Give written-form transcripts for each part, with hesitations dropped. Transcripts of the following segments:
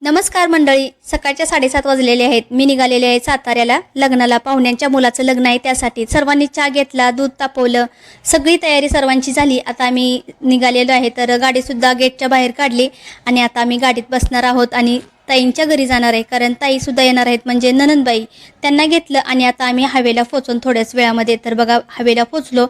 नमस्कार मंडळी, सकाळच्या 7:30 वाजलेले आहेत. मी निघालेले आहे साताऱ्याला लग्नाला. पाहुण्यांच्या मुलाचं लग्न आहे, त्यासाठी सर्वांनी चहा घेतला, दूध तापवलं, सगळी तयारी सर्वांची झाली. आता आम्ही निघालेलो आहे. तर गाडीसुद्धा गेटच्या बाहेर काढली आणि आता आम्ही गाडीत बसणार आहोत आणि ताईंच्या घरी जाणार आहे, कारण ताईसुद्धा येणार आहेत, म्हणजे ननंदबाई. त्यांना घेतलं आणि आता आम्ही हवेला पोचून थोड्याच वेळामध्ये. तर बघा, हवेला पोचलो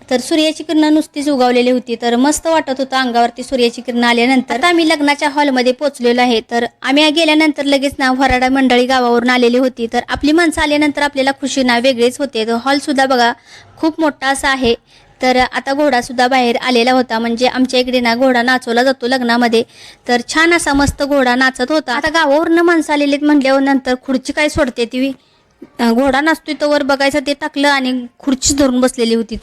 तर सूर्याची किरणं नुसतीच उगवलेली होती, तर मस्त वाटत होतं अंगावरती सूर्याची किरणं आल्यानंतर. आता आम्ही लग्नाच्या हॉलमध्ये पोचलेलो आहे. तर आम्ही गेल्यानंतर लगेच ना वराडा मंडळी गावावरून आलेली होती. तर आपली माणसं आल्यानंतर आपल्याला खुशी ना वेगळीच होते. तर हॉलसुद्धा बघा खूप मोठा असा आहे. तर आता घोडासुद्धा बाहेर आलेला होता, म्हणजे आमच्या इकडे ना घोडा नाचवला जातो लग्नामध्ये. तर छान असा मस्त घोडा नाचत होता. आता गावावरनं माणसं आलेलीत म्हणल्यावर नंतर खुर्ची काय सोडते ती, घोडा नाचतोय तोवर बघायचं ते टाकलं आणि खुर्ची धरून बसलेली होती.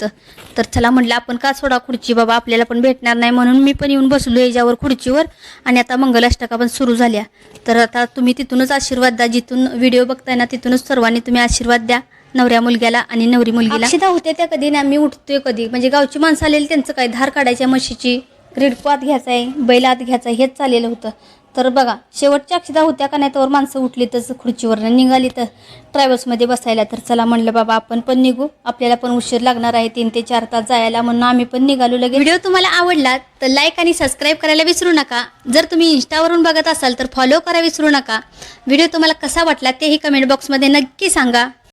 तर चला म्हटलं आपण का सोडा खुर्ची, बाबा आपल्याला पण भेटणार नाही, म्हणून मी पण येऊन बसलो याच्यावर खुर्चीवर. आणि आता मंगलाष्टका पण सुरू झाल्या. तर आता तुम्ही तिथूनच आशीर्वाद द्या, जिथून व्हिडिओ बघताय ना तिथूनच सर्वांनी तुम्ही आशीर्वाद द्या नवऱ्या मुलग्याला आणि नवरी मुलगीला. अक्षदा होते त्या कधी ना, मी उठतोय कधी, म्हणजे गावची माणसं आलेली त्यांचं काय धार काढायच्या म्हशीची, रिडको आत घ्यायचा आहे, बैल आत घ्यायचा आहे, हेच चाललेलं होतं. तर बघा शेवटच्या अक्षदा होत्या का नाही, त्यावर माणसं उठली तर खुर्चीवरनं निघाली तर ट्रॅव्हल्समध्ये बसायला. तर चला म्हणलं बाबा आपण पण निघू, आपल्याला पण उशीर लागणार आहे 3 ते 4 तास जायला, म्हणून आम्ही पण निघालो लगेच. व्हिडिओ तुम्हाला आवडला तर लाईक आणि सबस्क्राईब करायला विसरू नका. जर तुम्ही इंस्टावरून बघत असाल तर फॉलो करा विसरू नका. व्हिडिओ तुम्हाला कसा वाटला तेही कमेंट बॉक्समध्ये नक्की सांगा.